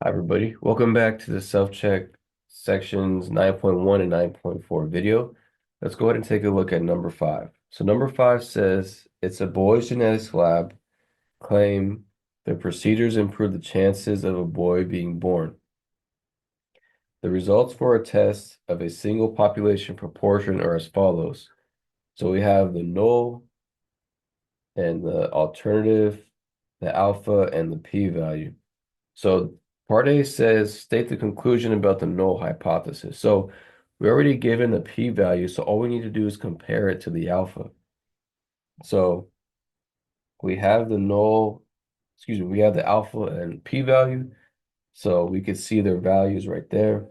Hi, everybody. Welcome back to the self-check sections 9.1 and 9.4 video. Let's go ahead and take a look at number 5. So number 5 says, it's a boys genetics lab claim the procedures improve the chances of a boy being born. The results for a test of a single population proportion are as follows. So we have the null and the alternative, the alpha, and the p-value. So part A says state the conclusion about the null hypothesis. So we already given the p-value, so all we need to do is compare it to the alpha. So we have the null, we have the alpha and p-value. So we could see their values right there.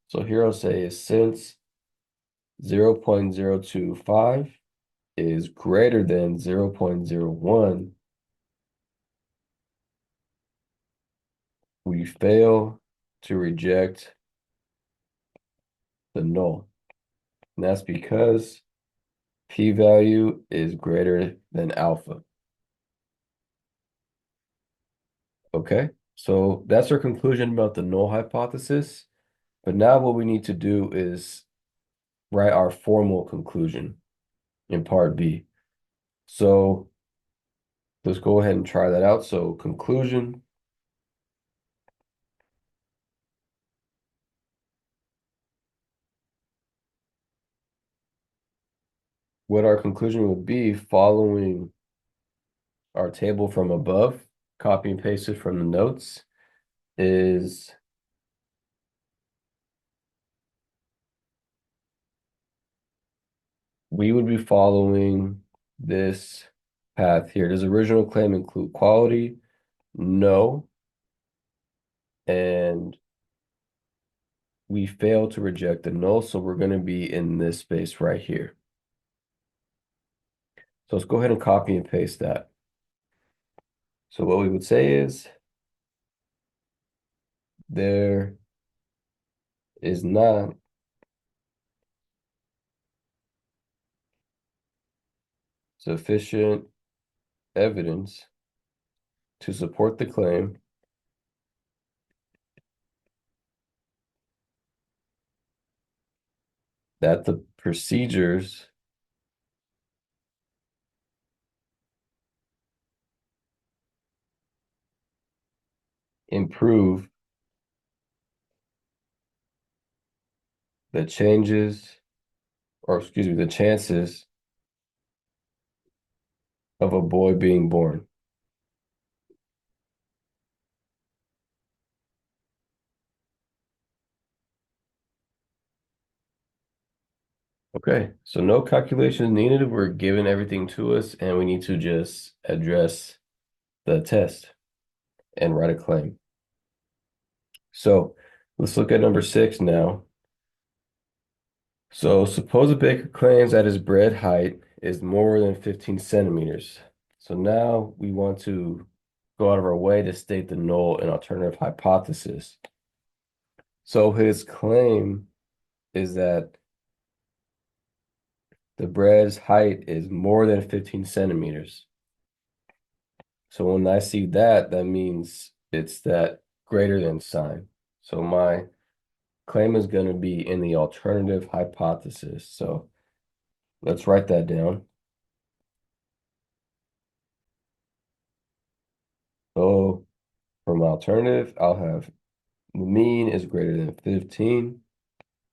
So here I'll say is since 0.025 is greater than 0.01, we fail to reject the null. And that's because p-value is greater than alpha. Okay, so that's our conclusion about the null hypothesis. But now what we need to do is write our formal conclusion in part B. So let's go ahead and try that out. So conclusion, what our conclusion would be following our table from above, copy and paste it from the notes, is we would be following this path here. Does original claim include quality? No. And we fail to reject the null, so we're going to be in this space right here. So let's go ahead and copy and paste that. So what we would say is there is not sufficient evidence to support the claim that the procedures improve the the chances of a boy being born. Okay, so no calculations needed. We're given everything to us, and we need to just address the test and write a claim. So let's look at number 6 now. So suppose a baker claims that his bread height is more than 15 centimeters. So now we want to go out of our way to state the null and alternative hypothesis. So his claim is that the bread's height is more than 15 centimeters. So when I see that, that means it's that greater than sign. So my claim is going to be in the alternative hypothesis. So let's write that down. So for my alternative, I'll have the mean is greater than 15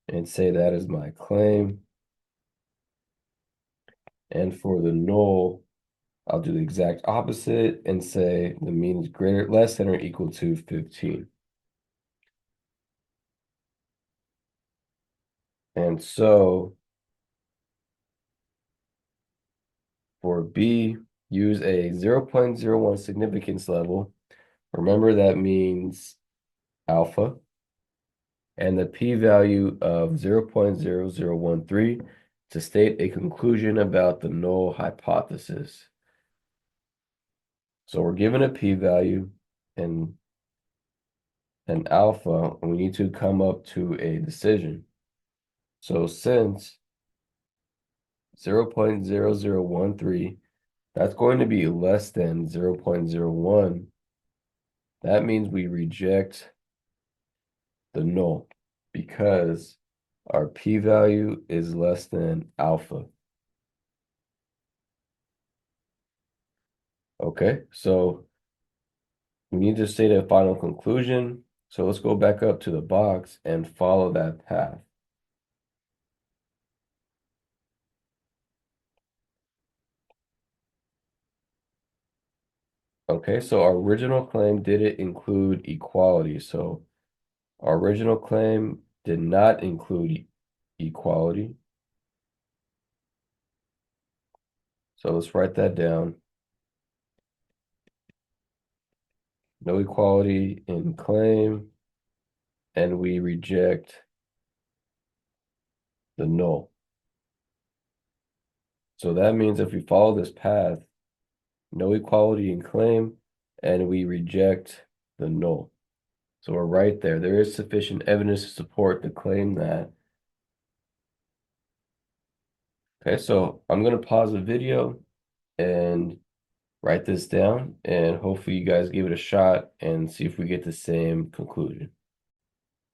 and say that is my claim. And for the null, I'll do the exact opposite and say the mean is less than or equal to 15. And so for B, use a 0.01 significance level. Remember that means alpha. And the p-value of 0.0013 to state a conclusion about the null hypothesis. So we're given a p-value and an alpha, and we need to come up to a decision. So since 0.0013, that's going to be less than 0.01, that means we reject the null because our p-value is less than alpha. Okay, so we need to state a final conclusion. So let's go back up to the box and follow that path. Okay, so our original claim didn't include equality. So our original claim did not include equality. So let's write that down. No equality in claim, and we reject the null. So that means if we follow this path, no equality in claim, and we reject the null. So we're right there. There is sufficient evidence to support the claim that. Okay, so I'm going to pause the video and write this down, and hopefully you guys give it a shot and see if we get the same conclusion.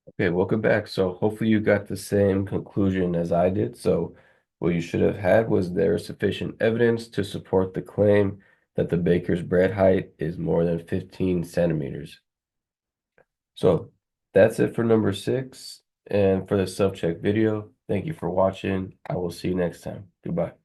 Okay, welcome back. So hopefully you got the same conclusion as I did. So what you should have had was there sufficient evidence to support the claim that the baker's bread height is more than 15 centimeters. So that's it for number 6 and for the self-check video. Thank you for watching. I will see you next time. Goodbye.